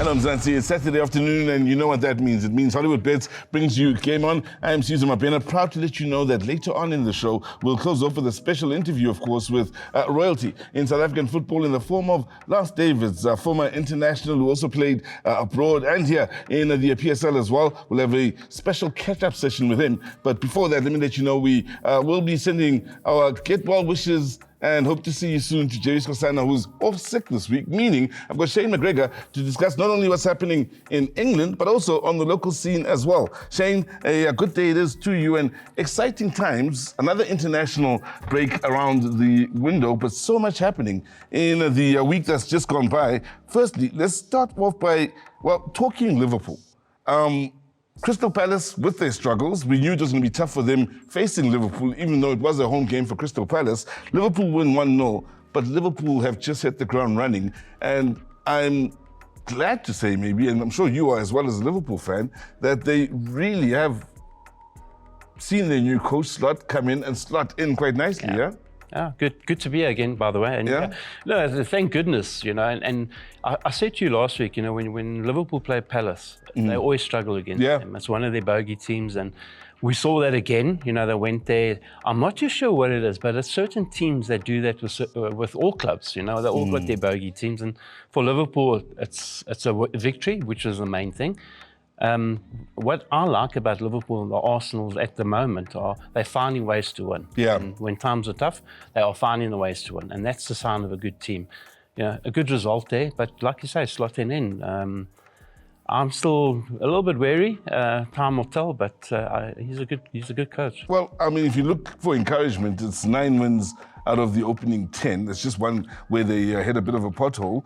Hello, Mzansi. It's Saturday afternoon, and you know what that means. It means Hollywoodbets brings you GameON. I am Susan Mapena, proud to let you know that later on in the show, we'll close off with a special interview, of course, with royalty in South African football in the form of Lance Davids, former international who also played abroad and here in the PSL as well. We'll have a special catch-up session with him. But before that, let me let you know we will be sending our get well wishes and hope to see you soon to Jerry Skosana, who's off sick this week, meaning I've got Shane McGregor to discuss not only what's happening in England, but also on the local scene as well. Shane, a good day it is to you, and exciting times, another international break around the window, but so much happening in the week that's just gone by. Firstly, let's start off by, talking Liverpool. Crystal Palace, with their struggles, we knew it was going to be tough for them facing Liverpool, even though it was a home game for Crystal Palace. Liverpool win 1-0, but Liverpool have just hit the ground running. And I'm glad to say maybe, and I'm sure you are as well as a Liverpool fan, that they really have seen their new coach slot come in and slot in quite nicely, yeah? Oh, good to be here again, by the way. And no, thank goodness, you know. And I said to you last week, you know, when Liverpool play Palace, they always struggle against them. It's one of their bogey teams, and we saw that again. You know, they went there. I'm not too sure what it is, but it's certain teams that do that with all clubs. You know, they all got their bogey teams, and for Liverpool, it's a victory, which is the main thing. What I like about Liverpool and the Arsenal at the moment are they're finding ways to win. Yeah. And when times are tough, they are finding the ways to win, and that's the sign of a good team. You know, a good result there, but like you say, slotting in. I'm still a little bit wary. Time will tell, but he's a good coach. Well, I mean, if you look for encouragement, it's 9 wins out of the opening 10. It's just one where they hit a bit of a pothole.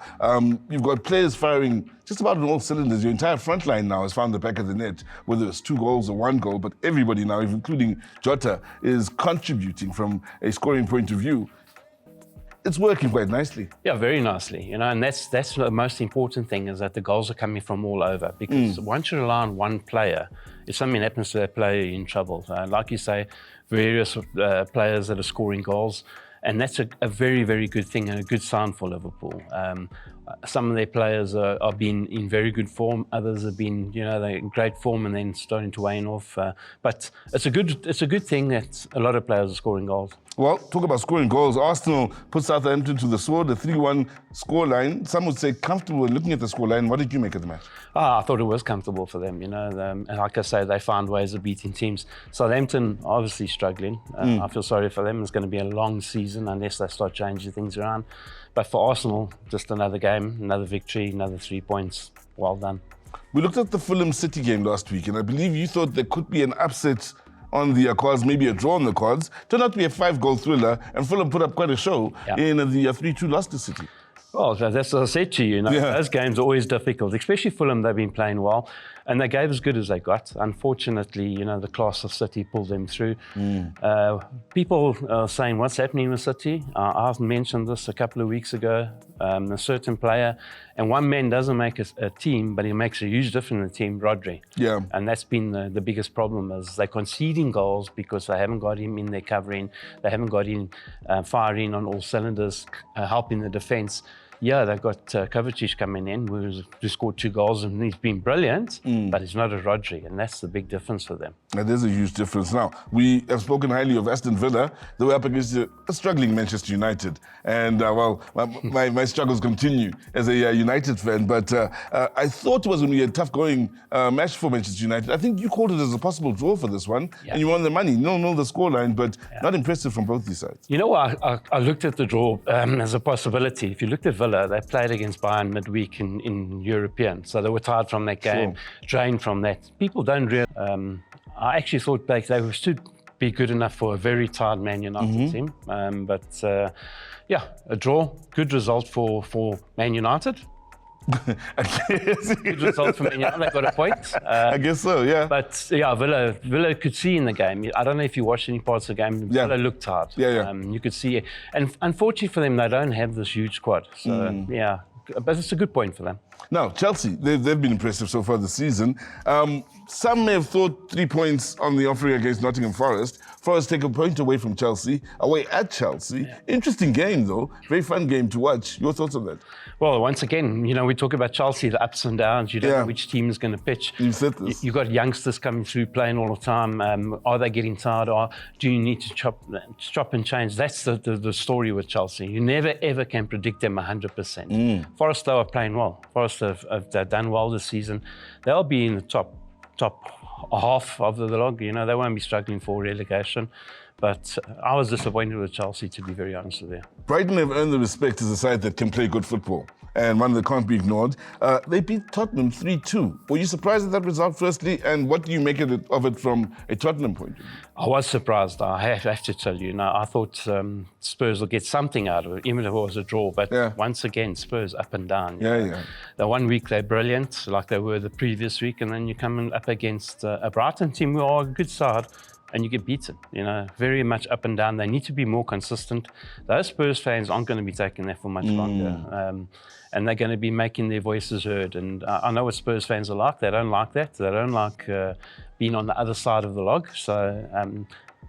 You've got players firing just about on all cylinders. Your entire front line now has found the back of the net, whether it's 2 goals or 1 goal, but everybody now, including Jota, is contributing from a scoring point of view. It's working quite nicely. Yeah, very nicely. You know, and that's the most important thing, is that the goals are coming from all over. Because once you rely on one player, if something happens to that player, you're in trouble. Like you say, various players that are scoring goals, and that's a very, very good thing and a good sign for Liverpool. Some of their players are being in very good form. Others have been, you know, they're in great form and then starting to wane off. But it's a good thing that a lot of players are scoring goals. Well, talk about scoring goals. Arsenal put Southampton to the sword, the 3-1 scoreline. Some would say comfortable looking at the scoreline. What did you make of the match? I thought it was comfortable for them, you know. And like I say, they found ways of beating teams. Southampton obviously struggling. I feel sorry for them. It's going to be a long season unless they start changing things around. But for Arsenal, just another game, another victory, another 3 points. Well done. We looked at the Fulham City game last week, and I believe you thought there could be an upset on the cards, maybe a draw on the cards. Turned out to be a 5-goal thriller, and Fulham put up quite a show in the 3-2 loss to City. Well, that's what I said to you. Those games are always difficult, especially Fulham. They've been playing well, and they gave as good as they got. Unfortunately, you know, the class of City pulled them through. People are saying, what's happening with City? I mentioned this a couple of weeks ago. A certain player, and one man doesn't make a team, but he makes a huge difference in the team, Rodri. Yeah. And that's been the biggest problem, is they're conceding goals because they haven't got him in there covering, they haven't got him firing on all cylinders, helping the defence. Yeah, they've got Kovacic coming in, who scored 2 goals, and he's been brilliant, but he's not a Rodri, and that's the big difference for them. That is a huge difference. Now, we have spoken highly of Aston Villa. They were up against a struggling Manchester United. And, my struggles continue as a United fan, but I thought it was going to be a tough-going match for Manchester United. I think you called it as a possible draw for this one, and you won the money. No, the scoreline, but not impressive from both these sides. You know what? I looked at the draw as a possibility. If you looked at Villa, they played against Bayern midweek in European, so they were tired from that game, drained from that. People don't realize. I actually thought they should be good enough for a very tired Man United team, but a draw, good result for Man United. Good result for Man United. They got a point. I guess so, yeah. But yeah, Villa could see in the game. I don't know if you watched any parts of the game. Villa looked tired. You could see it. And unfortunately for them, they don't have this huge squad. So but it's a good point for them. Now, Chelsea, they've been impressive so far this season. Some may have thought 3 points on the offering against Nottingham Forest Forest take a point away from Chelsea, away at Chelsea. Yeah. Interesting game, though. Very fun game to watch. Your thoughts on that? Well, once again, we talk about Chelsea, the ups and downs. You don't know which team is going to pitch. You've said this. You've got youngsters coming through, playing all the time. Are they getting tired? Or do you need to chop and change? That's the story with Chelsea. You never, ever can predict them 100%. Forest, though, are playing well. Forest have done well this season. They'll be in the top half of the log. They won't be struggling for relegation. But I was disappointed with Chelsea, to be very honest with you. Brighton have earned the respect as a side that can play good football and one that can't be ignored. They beat Tottenham 3-2. Were you surprised at that result, firstly? And what do you make of it from a Tottenham point of view? I was surprised, I have to tell you. I thought Spurs will get something out of it, even if it was a draw. But once again, Spurs up and down. The 1 week they're brilliant, like they were the previous week, and then you come up against a Brighton team who are a good side, and you get beaten, very much up and down. They need to be more consistent. Those Spurs fans aren't going to be taking that for much longer. And they're going to be making their voices heard. And I know what Spurs fans are like. They don't like that. They don't like being on the other side of the log. So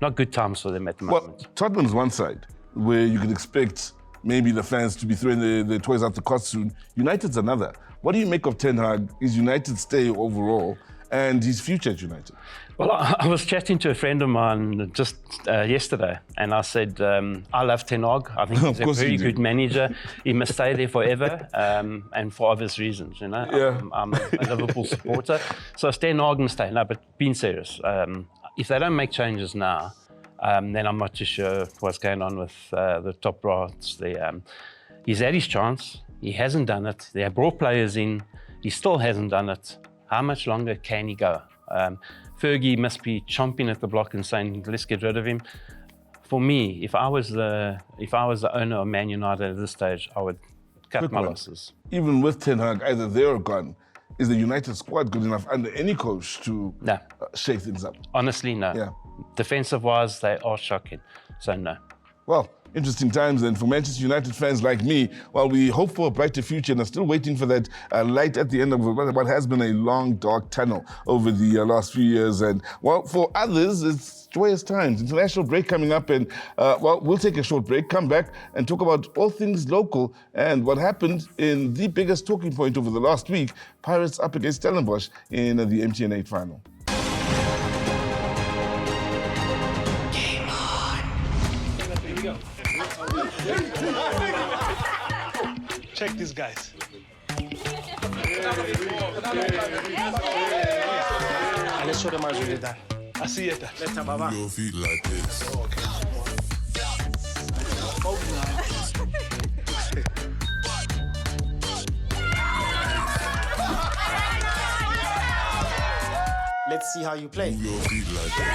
not good times for them at the moment. Well, Tottenham's one side where you could expect maybe the fans to be throwing their toys out the cot soon. United's another. What do you make of Ten Hag? Is United stay overall and his future at United? Well, I was chatting to a friend of mine just yesterday, and I said, I love Ten Hag. I think he's a very good manager. He must stay there forever, and for obvious reasons, I'm a Liverpool supporter. So Ten Hag must stay. No, but being serious, if they don't make changes now, then I'm not too sure what's going on with the top brass there. He's had his chance. He hasn't done it. They have brought players in. He still hasn't done it. How much longer can he go? Fergie must be chomping at the block and saying, let's get rid of him. For me, if I was the owner of Man United at this stage, I would cut my losses. Even with Ten Hag, either there or gone, is the United squad good enough under any coach to shake things up? Honestly, no. Yeah. Defensive-wise, they are shocking. So, no. Well, interesting times then for Manchester United fans like me, while we hope for a brighter future and are still waiting for that light at the end of what has been a long, dark tunnel over the last few years. And, well, for others, it's joyous times. International break coming up, and, we'll take a short break, come back and talk about all things local and what happened in the biggest talking point over the last week, Pirates up against Stellenbosch in the MTN 8 final. Check these guys. Let's show them how to done. I see it. Let's have a your feet like this. Let's see how you play. Your feet like this.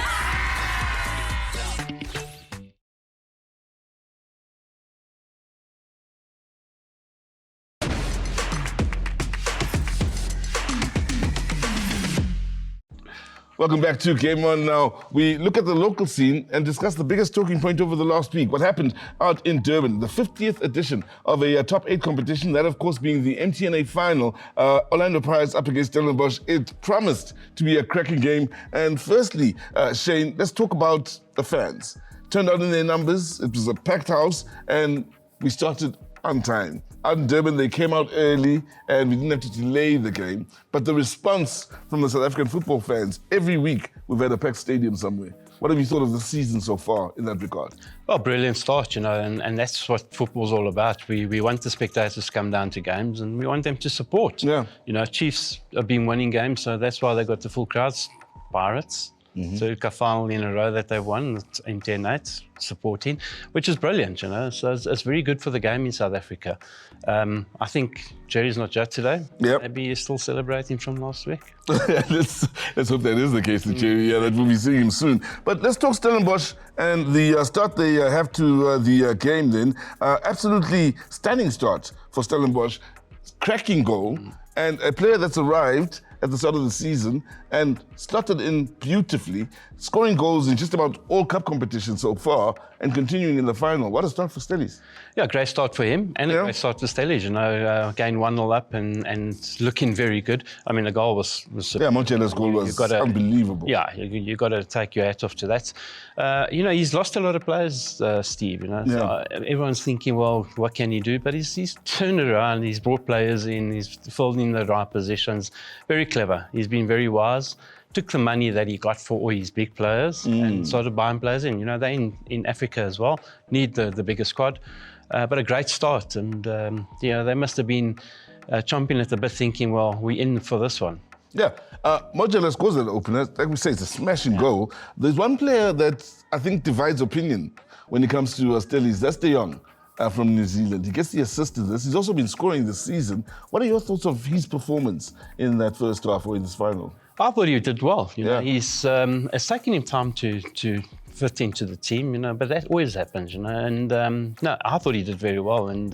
Welcome back to GameON. Now, we look at the local scene and discuss the biggest talking point over the last week. What happened out in Durban, the 50th edition of a top 8 competition, that of course being the MTN 8 final. Orlando Pirates up against Stellenbosch. It promised to be a cracking game. And firstly, Shane, let's talk about the fans. Turned out in their numbers, it was a packed house, and we started on time. Out in Durban, they came out early and we didn't have to delay the game. But the response from the South African football fans, every week we've had a packed stadium somewhere. What have you thought of the season so far in that regard? Well, brilliant start, and that's what football's all about. We want the spectators to come down to games and we want them to support. Yeah. Chiefs have been winning games, so that's why they got the full crowds. Pirates. So final in a row that they've won in 10 nights supporting, which is brilliant, So it's very good for the game in South Africa. I think Jerry's not judged today. Yep. Maybe he's still celebrating from last week. let's hope that is the case with Jerry. Yeah, that we'll be seeing him soon. But let's talk Stellenbosch and the start they have to the game then. Absolutely stunning start for Stellenbosch. Cracking goal. And a player that's arrived at the start of the season and slotted in beautifully, scoring goals in just about all cup competitions so far and continuing in the final. What a start for Stellies. Yeah, great start for him and a great start for Stellies. Again, 1-0 up and looking very good. I mean, the goal was Montela's goal was unbelievable. Yeah, you got to take your hat off to that. He's lost a lot of players, Steve. So everyone's thinking, well, what can he do? But he's turned it around. He's brought players in. He's filled in the right positions. Very clever. He's been very wise. Took the money that he got for all his big players and started buying players in. They're in Africa as well. Need the bigger squad. But a great start. And, they must have been chomping at the bit thinking, well, we're in for this one. Yeah. Mojela scores that opener. Like we say, it's a smashing goal. There's one player that I think divides opinion when it comes to Stellies. That's De Jong from New Zealand. He gets the assist to this. He's also been scoring this season. What are your thoughts of his performance in that first half or in this final? I thought he did well. It's taken him time to fit into the team, but that always happens, And I thought he did very well. And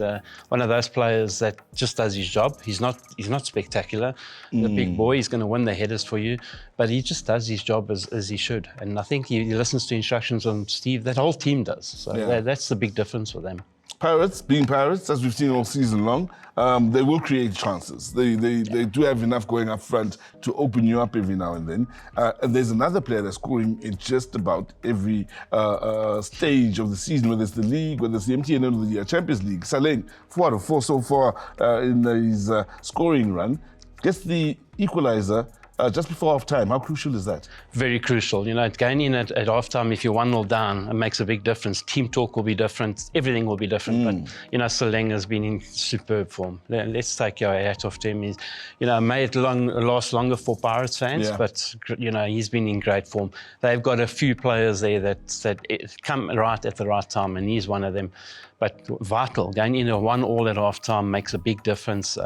one of those players that just does his job. He's not spectacular. The big boy, he's going to win the headers for you, but he just does his job as he should. And I think he listens to instructions on Steve. That whole team does. So that's the big difference for them. Pirates, being Pirates, as we've seen all season long, they will create chances. They do have enough going up front to open you up every now and then. And there's another player that's scoring in just about every stage of the season, whether it's the league, whether it's the MTN or the Champions League. Saleng, 4 out of 4 so far in his scoring run, gets the equalizer just before half-time. How crucial is that? Very crucial. Going in at half-time, if you're 1-0 down, it makes a big difference. Team talk will be different. Everything will be different. But, Saleng has been in superb form. Let's take your hat off to him. He's, may it last longer for Pirates fans, but, he's been in great form. They've got a few players there that come right at the right time, and he's one of them. But vital. Going in a 1-1 at half-time makes a big difference.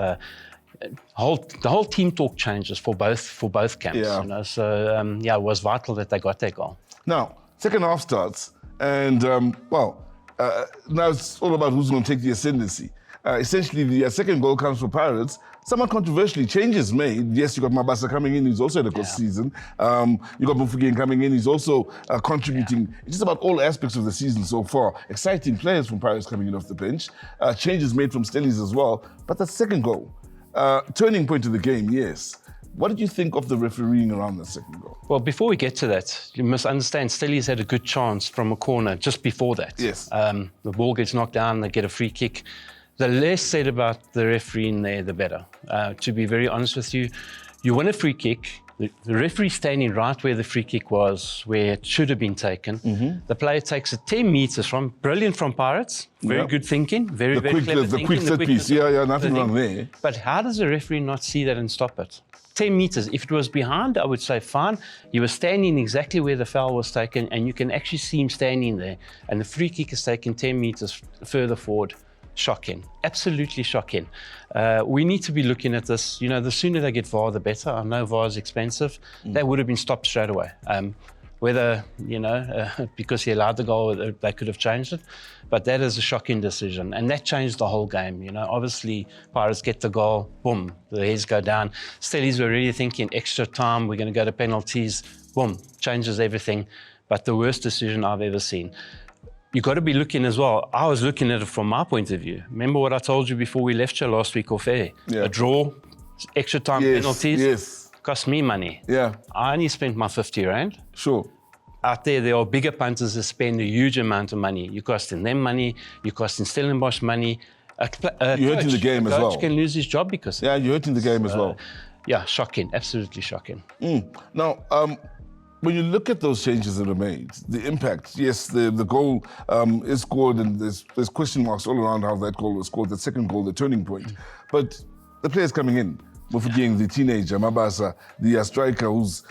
The whole team talk changes for both camps. So it was vital that they got that goal. Now, second half starts, and now it's all about who's going to take the ascendancy. Essentially, the second goal comes for Pirates. Somewhat controversially, changes made. Yes, you got Mabasa coming in, he's also had a good season. You got Mufugeng coming in, he's also contributing just about all aspects of the season so far. Exciting players from Pirates coming in off the bench. Changes made from Stellies as well. But the second goal, turning point of the game, yes. What did you think of the refereeing around the second goal? Well, before we get to that, you must understand Stellies had a good chance from a corner just before that. Yes. The ball gets knocked down, they get a free kick. The less said about the refereeing there, the better. To be very honest with you, you win a free kick, the referee standing right where the free kick was, where it should have been taken. The player takes it 10 meters brilliant from Pirates. Very good thinking, very clever thinking. The quick set piece, nothing wrong there. But how does the referee not see that and stop it? 10 meters. If it was behind, I would say fine. He was standing exactly where the foul was taken, and you can actually see him standing there. And the free kick is taken 10 meters further forward. Shocking, absolutely shocking. We need to be looking at this. The sooner they get VAR, the better. I know VAR is expensive. That would have been stopped straight away. Whether, because he allowed the goal, they could have changed it. But that is a shocking decision. And that changed the whole game. Obviously, Pirates get the goal, boom, the heads go down. Stellies were really thinking extra time, we're going to go to penalties, boom, changes everything. But the worst decision I've ever seen. You've got to be looking as well. I was looking at it from my point of view. Remember what I told you before we left you last week off air? A draw, extra time penalties, cost me money. I only spent my 50 Rand. Sure. Out there are bigger punters that spend a huge amount of money. You're costing them money, you're costing Stellenbosch money. You're hurting the game as well. A coach can lose his job because of you're hurting the game as well. Yeah, shocking, absolutely shocking. Now, when you look at those changes that are made, the impact, yes, the goal is scored, and there's question marks all around how that goal was scored, the second goal, the turning point. But the players coming in, Mufugeng, the teenager, Mabasa, the striker who's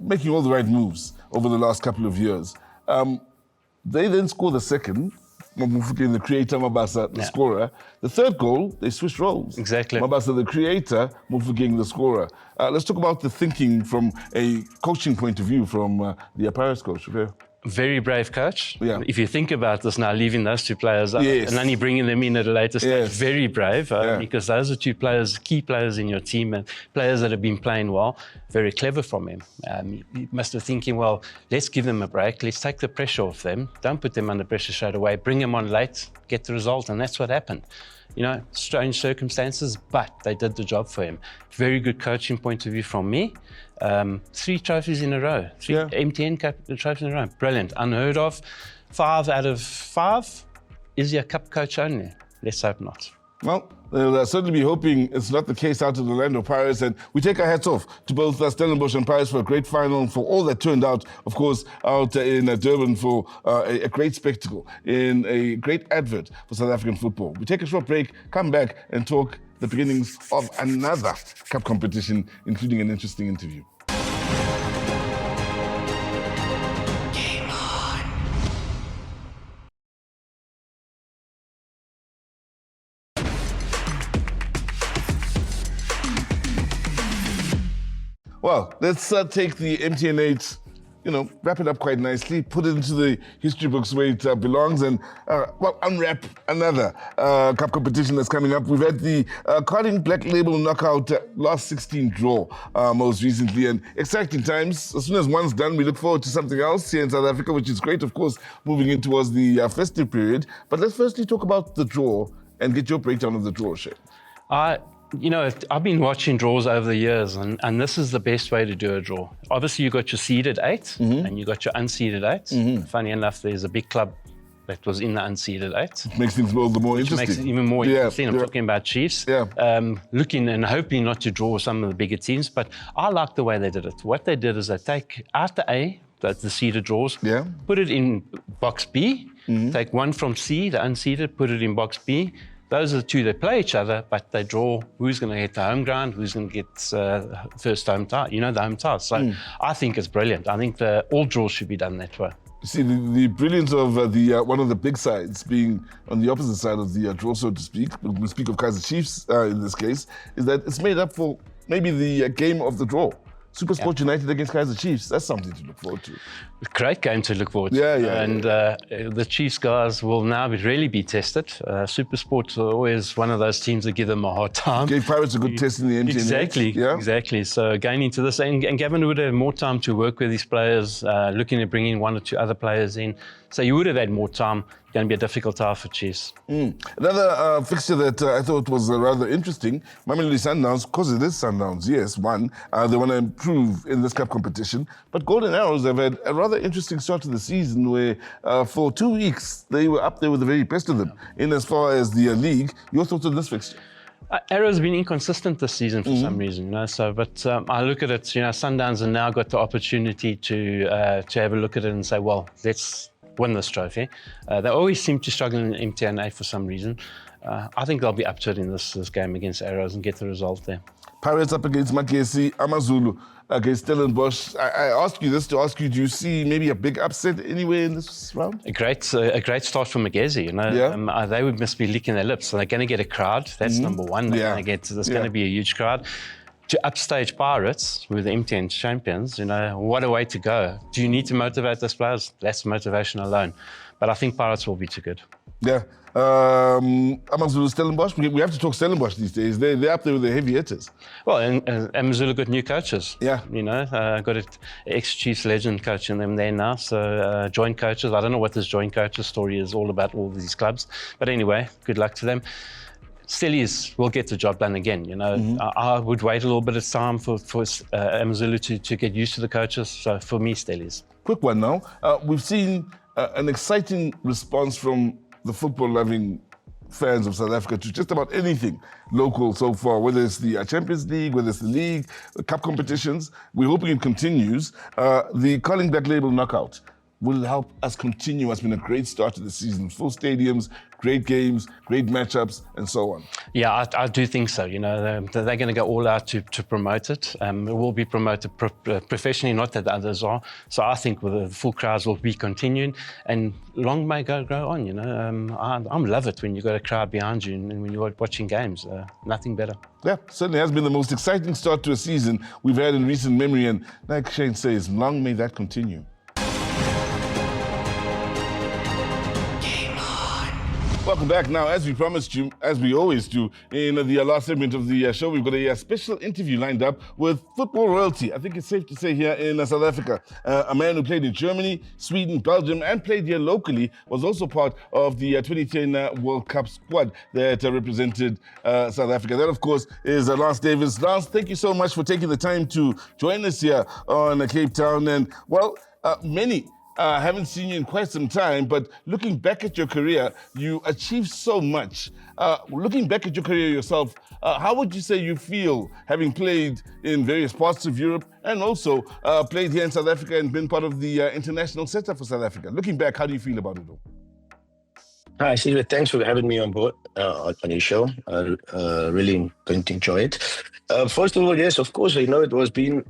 making all the right moves over the last couple of years, they then score the second. Mufugeng, the creator, Mabasa, the scorer. The third goal, they switch roles. Exactly. Mabasa, the creator, Mufugeng, the scorer. Let's talk about the thinking from a coaching point of view from the Pirates coach. Okay? Very brave coach. Yeah. If you think about this now, leaving those two players out and only bringing them in at a later stage, very brave because those are two players, key players in your team and players that have been playing well. Very clever from him. He must have thinking, well, let's give them a break. Let's take the pressure off them. Don't put them under pressure straight away. Bring them on late, get the result. And that's what happened. You know, strange circumstances, but they did the job for him. Very good coaching point of view from me. 3 trophies in a row, 3 MTN Cup trophies in a row. Brilliant, unheard of. 5 out of 5. Is he a cup coach only? Let's hope not. Well, they'll certainly be hoping it's not the case out of the Orlando Pirates. And we take our hats off to both Stellenbosch and Pirates for a great final and for all that turned out, of course, out in Durban for a great spectacle, in a great advert for South African football. We take a short break, come back and talk the beginnings of another cup competition, including an interesting interview. Well, let's take the MTN 8, wrap it up quite nicely, put it into the history books where it belongs, and unwrap another cup competition that's coming up. We've had the Carling Black Label Knockout last 16 draw most recently, and exciting times. As soon as one's done, we look forward to something else here in South Africa, which is great, of course, moving in towards the festive period. But let's firstly talk about the draw and get your breakdown of the draw, Shay. I've been watching draws over the years, and this is the best way to do a draw. Obviously, you got your seeded 8 and you got your unseeded 8. Funny enough, there's a big club that was in the unseeded 8. Makes things all the more interesting. Makes it even more interesting. I'm talking about Chiefs. Looking and hoping not to draw some of the bigger teams, but I like the way they did it. What they did is they take out the A, that's the seeded draws, put it in box B, take one from C, the unseeded, put it in box B. Those are the 2 that play each other, but they draw who's going to get the home ground, who's going to get first home tie, the home tie. So I think it's brilliant. I think all draws should be done that way. See, the brilliance of one of the big sides being on the opposite side of the draw, so to speak, we speak of Kaizer Chiefs in this case, is that it's made up for maybe the game of the draw. SuperSport United against Kaizer Chiefs, that's something to look forward to. Great game to look forward to. And the Chiefs guys will now really be tested. SuperSport are always one of those teams that give them a hard time. Gave Pirates a good test in the MTN. Exactly. So going into this, and Gavin would have more time to work with these players, looking at bringing 1 or 2 other players in. So you would have had more time. Going to be a difficult time for Chiefs. Another fixture that I thought was rather interesting, Mamelodi Sundowns, because it is Sundowns, yes, won. They want to improve in this cup competition. But Golden Arrows have had a rather interesting start to the season where for 2 weeks they were up there with the very best of them in as far as the league. Your thoughts on this fixture? Arrow's have been inconsistent this season for some reason, but I look at it, Sundowns have now got the opportunity to have a look at it and say, well, let's win this trophy. They always seem to struggle in MTN 8 for some reason. I think they'll be up to it in this game against Arrows and get the result there. Pirates up against Makesi, Amazulu against Stellenbosch. I ask you this to ask you, do you see maybe a big upset anywhere in this round? A great start for Magezi, they must be licking their lips. So they're going to get a crowd. That's number one. There's going to be a huge crowd. To upstage Pirates, who are the MTN champions, what a way to go. Do you need to motivate those players? That's motivation alone. But I think Pirates will be too good. Yeah. Amazulu, Stellenbosch, we have to talk Stellenbosch these days. They're up there with the heavy hitters. Well, and Amazulu got new coaches. Yeah. Got an ex-Chiefs legend coaching them there now. So joint coaches. I don't know what this joint coaches story is all about, all these clubs. But anyway, good luck to them. Stellies will get the job done again. I would wait a little bit of time for Amazulu to get used to the coaches. So for me, Stellies. Quick one now. We've seen an exciting response from the football-loving fans of South Africa to just about anything local so far, whether it's the Champions League, whether it's the league, the cup competitions. We're hoping it continues. The Carling Black Label Knockout will help us continue. It's been a great start to the season. Full stadiums, great games, great matchups, and so on. Yeah, I do think so. They're going to go all out to promote it. It will be promoted professionally, not that the others are. So I think the full crowds will be continuing, and long may grow on. I love it when you've got a crowd behind you and when you're watching games. Nothing better. Yeah, certainly has been the most exciting start to a season we've had in recent memory, and like Shane says, long may that continue. Welcome back. Now, as we promised you, as we always do, in the last segment of the show, we've got a special interview lined up with football royalty. I think it's safe to say here in South Africa. A man who played in Germany, Sweden, Belgium, and played here locally, was also part of the 2010 World Cup squad that represented South Africa. That, of course, is Lance Davis. Lance, thank you so much for taking the time to join us here on Cape Town. And, well, many haven't seen you in quite some time, but looking back at your career, you achieved so much. Looking back at your career yourself, how would you say you feel having played in various parts of Europe and also played here in South Africa and been part of the international setup for South Africa? Looking back, how do you feel about it all? Hi, Silvia. Thanks for having me on board on your show. Really going to enjoy it. First of all, yes, of course, it was been.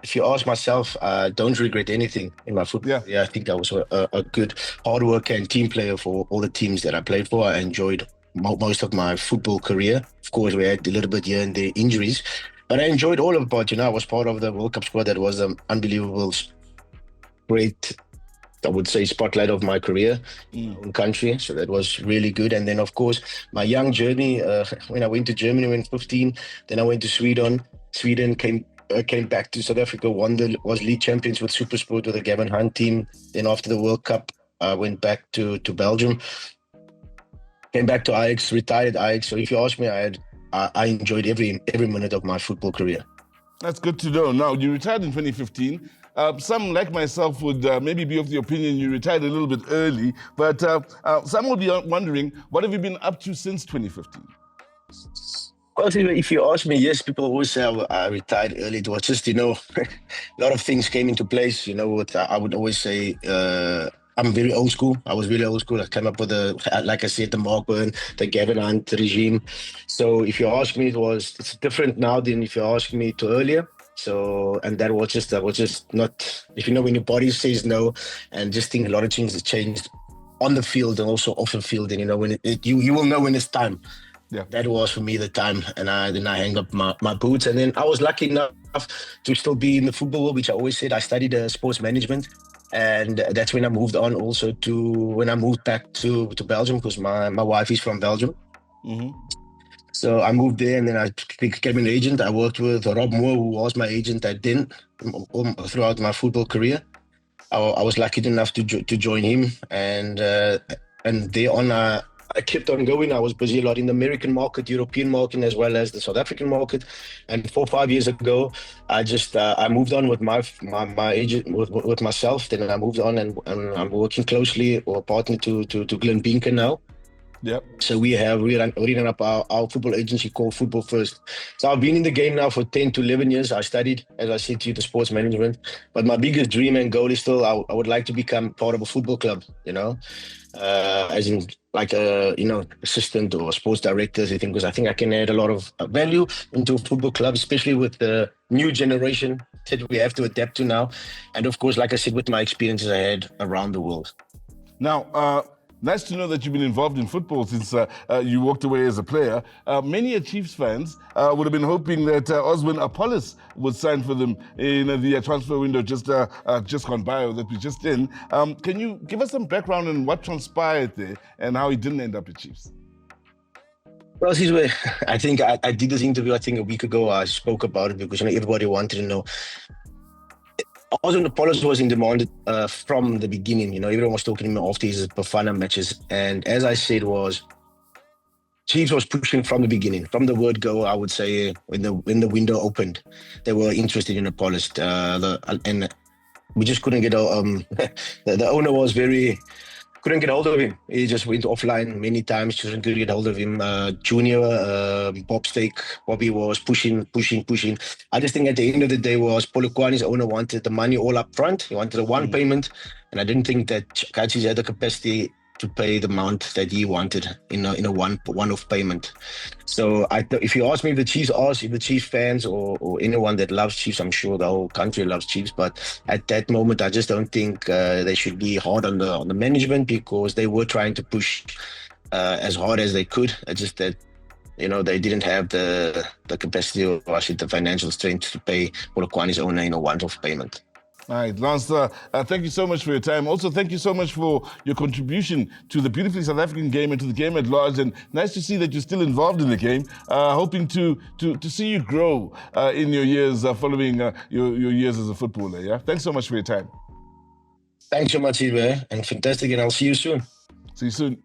If you ask myself, I don't regret anything in my football. Yeah, I think I was a good hard worker and team player for all the teams that I played for. I enjoyed most of my football career. Of course, we had a little bit here and there injuries, but I enjoyed all of it. I was part of the World Cup squad. That was an unbelievable, great, I would say, spotlight of my career in country. So that was really good. And then, of course, my young journey, when I went to Germany when 15, then I went to Sweden. Sweden came back to South Africa, was league champions with Supersport with the GameON team. Then after the World Cup, I went back to Belgium, came back to Ajax, retired at Ajax. So if you ask me, I enjoyed every minute of my football career. That's good to know. Now, you retired in 2015. Some, like myself, would maybe be of the opinion you retired a little bit early, but some will be wondering, what have you been up to since 2015? Well, if you ask me, yes, people always say I retired early. It was just, a lot of things came into place. I would always say I'm very old school. I was really old school. I came up with like I said, the Mark Byrne, the GameON regime. So if you ask me, it's different now than if you ask me to earlier. So, and that was just not, if when your body says no, and just think a lot of things have changed on the field and also off the field. And, when you will know when it's time. Yeah. That was for me the time. And then I hang up my boots. And then I was lucky enough to still be in the football world, which I always said. I studied sports management. And that's when I moved on also when I moved back to Belgium, because my wife is from Belgium. Mm-hmm. So I moved there, and then I became an agent. I worked with Rob Moore, who was my agent at then throughout my football career. I was lucky enough to join him, and there on I kept on going. I was busy a lot in the American market, European market, as well as the South African market. And 4 or 5 years ago, I moved on with my agent, with myself. Then I moved on, and I'm working closely or partner to Glenn Binker now. Yep. So we ran up our football agency called Football First. So I've been in the game now for 10 to 11 years. I studied, as I said to you, the sports management. But my biggest dream and goal is still I would like to become part of a football club, as in like assistant or sports directors, because I think I can add a lot of value into a football club, especially with the new generation that we have to adapt to now. And of course, like I said, with my experiences I had around the world. Now, nice to know that you've been involved in football since you walked away as a player. Many Chiefs fans would have been hoping that Oswin Apollos would sign for them in the transfer window just gone by, that we just in. Can you give us some background on what transpired there and how he didn't end up at Chiefs? Well, I think I did this interview, I think a week ago. I spoke about it because everybody wanted to know. Oswin Apollos was in demand from the beginning. Everyone was talking to him after his Bafana matches. And as I said, Chiefs was pushing from the beginning. From the word go, I would say, when the window opened, they were interested in Apollos. And we just couldn't get the owner was couldn't get hold of him. He just went offline many times, couldn't get hold of him. Junior, Bobby was pushing. I just think at the end of the day Polokwane's owner wanted the money all up front. He wanted a one payment, and I didn't think that Kachis had the capacity to pay the amount that he wanted in a one-off payment. So if you ask me if the Chiefs fans or anyone that loves Chiefs, I'm sure the whole country loves Chiefs, but at that moment I just don't think they should be hard on the management, because they were trying to push as hard as they could. It's just that they didn't have the capacity or the financial strength to pay Polokwane's owner in a one-off payment. All right, Lance, thank you so much for your time. Also, thank you so much for your contribution to the beautifully South African game and to the game at large. And nice to see that you're still involved in the game. Hoping to see you grow in your years following your years as a footballer. Yeah, thanks so much for your time. Thanks so much, Ibe, and fantastic. And I'll see you soon. See you soon.